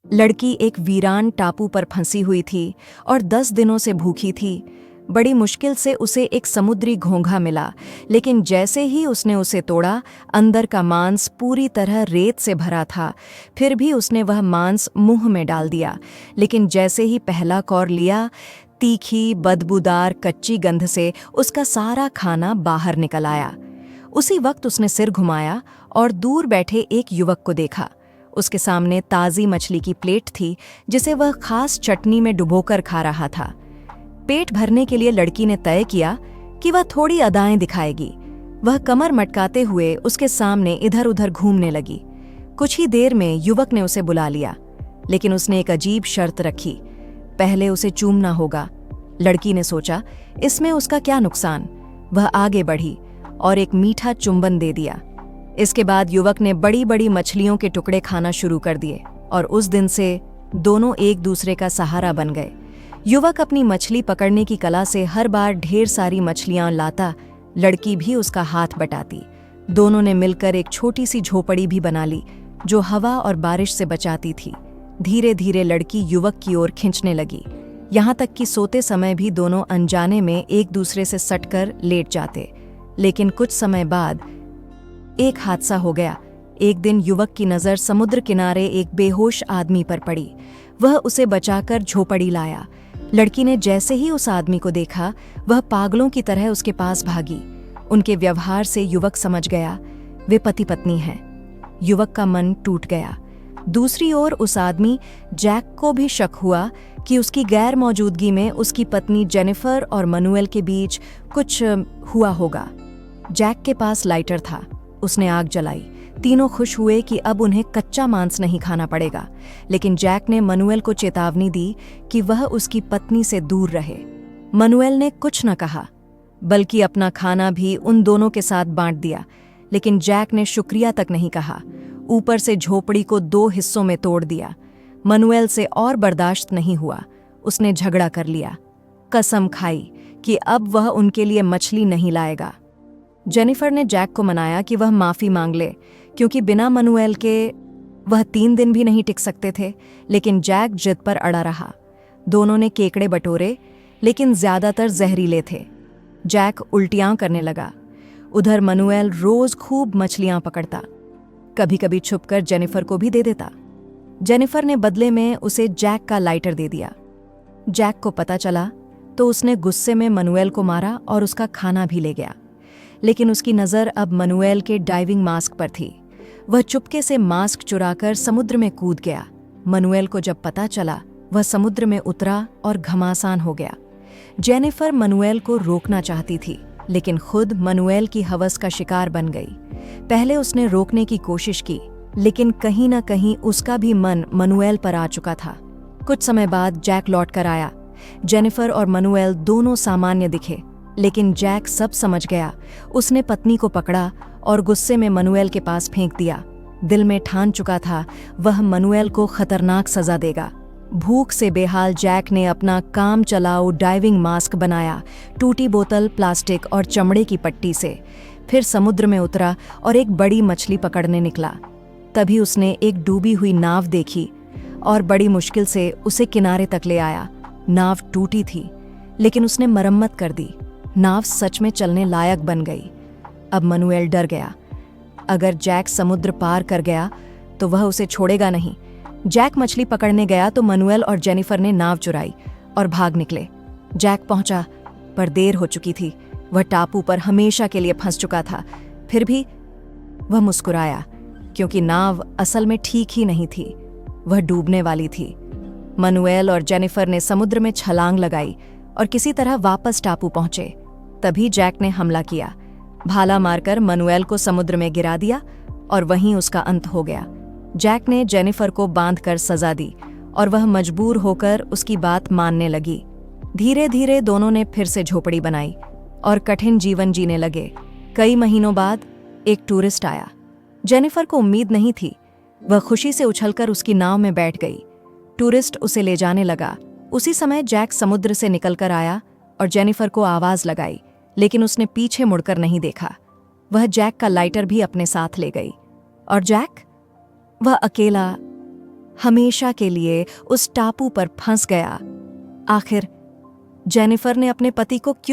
लड़की एक वीरान टापू पर फंसी हुई थी और 10 दिनों से भूखी थी। बड़ी मुश्किल से उसे एक समुद्री घोंघा मिला, लेकिन जैसे ही उसने उसे तोड़ा, अंदर का मांस पूरी तरह रेत से भरा था। फिर भी उसने वह मांस मुंह में डाल दिया, लेकिन जैसे ही पहला कौर लिया, तीखी बदबूदार कच्ची गंध से उसका सारा खाना बाहर निकल आया। उसी वक्त उसने सिर घुमाया और दूर बैठे एक युवक को देखा। उसके सामने ताज़ी मछली की प्लेट थी, जिसे वह खास चटनी में डुबोकर खा रहा था। पेट भरने के लिए लड़की ने तय किया कि वह थोड़ी अदाएं दिखाएगी। वह कमर मटकाते हुए उसके सामने इधर उधर घूमने लगी। कुछ ही देर में युवक ने उसे बुला लिया, लेकिन उसने एक अजीब शर्त रखी। पहले उसे चूमना होगा। लड़की ने सोचा, इसमें उसका क्या नुकसान। वह आगे बढ़ी और एक मीठा चुंबन दे दिया। इसके बाद युवक ने बड़ी बड़ी मछलियों के टुकड़े खाना शुरू कर दिए और उस दिन से दोनों एक दूसरे का सहारा बन गए। युवक अपनी मछली पकड़ने की कला से हर बार ढेर सारी मछलियां लाता, लड़की भी उसका हाथ बटाती। दोनों ने मिलकर एक छोटी सी झोपड़ी भी बना ली, जो हवा और बारिश से बचाती थी। धीरे धीरे लड़की युवक की ओर खींचने लगी, यहाँ तक कि सोते समय भी दोनों अनजाने में एक दूसरे से सटकर लेट जाते। लेकिन कुछ समय बाद एक हादसा हो गया। एक दिन युवक की नज़र समुद्र किनारे एक बेहोश आदमी पर पड़ी। वह उसे बचाकर झोपड़ी लाया। लड़की ने जैसे ही उस आदमी को देखा, वह पागलों की तरह उसके पास भागी। उनके व्यवहार से युवक समझ गया, वे पति पत्नी हैं। युवक का मन टूट गया। दूसरी ओर उस आदमी जैक को भी शक हुआ कि उसकी गैर मौजूदगी में उसकी पत्नी जेनिफर और मनुएल के बीच कुछ हुआ होगा। जैक के पास लाइटर था, उसने आग जलाई। तीनों खुश हुए कि अब उन्हें कच्चा मांस नहीं खाना पड़ेगा, लेकिन जैक ने मनुएल को चेतावनी दी कि वह उसकी पत्नी से दूर रहे। मनुएल ने कुछ न कहा, बल्कि अपना खाना भी उन दोनों के साथ बांट दिया, लेकिन जैक ने शुक्रिया तक नहीं कहा। ऊपर से झोपड़ी को 2 हिस्सों में तोड़ दिया। मनुएल से और बर्दाश्त नहीं हुआ, उसने झगड़ा कर लिया। कसम खाई कि अब वह उनके लिए मछली नहीं लाएगा। जेनिफर ने जैक को मनाया कि वह माफ़ी मांग ले, क्योंकि बिना मनुएल के वह 3 दिन भी नहीं टिक सकते थे। लेकिन जैक जिद पर अड़ा रहा। दोनों ने केकड़े बटोरे, लेकिन ज्यादातर जहरीले थे। जैक उल्टियां करने लगा। उधर मनुएल रोज खूब मछलियां पकड़ता, कभी कभी छुपकर जेनिफर को भी दे देता। जेनिफर ने बदले में उसे जैक का लाइटर दे दिया। जैक को पता चला तो उसने गुस्से में मनुएल को मारा और उसका खाना भी ले गया। लेकिन उसकी नज़र अब मनुएल के डाइविंग मास्क पर थी। वह चुपके से मास्क चुराकर समुद्र में कूद गया। मनुएल को जब पता चला, वह समुद्र में उतरा और घमासान हो गया। जेनिफर मनुएल को रोकना चाहती थी, लेकिन खुद मनुएल की हवस का शिकार बन गई। पहले उसने रोकने की कोशिश की, लेकिन कहीं न कहीं उसका भी मन मनुएल पर आ चुका था। कुछ समय बाद जैक लौट कर आया। जेनिफर और मनुएल दोनों सामान्य दिखे, लेकिन जैक सब समझ गया। उसने पत्नी को पकड़ा और गुस्से में मनुएल के पास फेंक दिया। दिल में ठान चुका था वह मनुएल को खतरनाक सजा देगा। भूख से बेहाल जैक ने अपना काम चलाऊ डाइविंग मास्क बनाया, टूटी बोतल, प्लास्टिक और चमड़े की पट्टी से। फिर समुद्र में उतरा और एक बड़ी मछली पकड़ने निकला। तभी उसने एक डूबी हुई नाव देखी और बड़ी मुश्किल से उसे किनारे तक ले आया। नाव टूटी थी, लेकिन उसने मरम्मत कर दी। नाव सच में चलने लायक बन गई। अब मनुएल डर गया। अगर जैक समुद्र पार कर गया तो वह उसे छोड़ेगा नहीं। जैक मछली पकड़ने गया तो मनुएल और जेनिफर ने नाव चुराई और भाग निकले। जैक पहुंचा, पर देर हो चुकी थी। वह टापू पर हमेशा के लिए फंस चुका था। फिर भी वह मुस्कुराया, क्योंकि नाव असल में ठीक ही नहीं थी, वह डूबने वाली थी। मनुएल और जेनिफर ने समुद्र में छलांग लगाई और किसी तरह वापस टापू पहुंचे। तभी जैक ने हमला किया। भाला मारकर मनुएल को समुद्र में गिरा दिया और वहीं उसका अंत हो गया। जैक ने जेनिफर को बांधकर सजा दी और वह मजबूर होकर उसकी बात मानने लगी। धीरे धीरे दोनों ने फिर से झोपड़ी बनाई और कठिन जीवन जीने लगे। कई महीनों बाद एक टूरिस्ट आया। जेनिफर को उम्मीद नहीं थी। वह खुशी से उछलकर उसकी नाव में बैठ गई। टूरिस्ट उसे ले जाने लगा। उसी समय जैक समुद्र से निकलकर आया और जेनिफर को आवाज लगाई, लेकिन उसने पीछे मुड़कर नहीं देखा। वह जैक का लाइटर भी अपने साथ ले गई। और जैक? वह अकेला, हमेशा के लिए उस टापू पर फंस गया। आखिर जेनिफर ने अपने पति को क्यों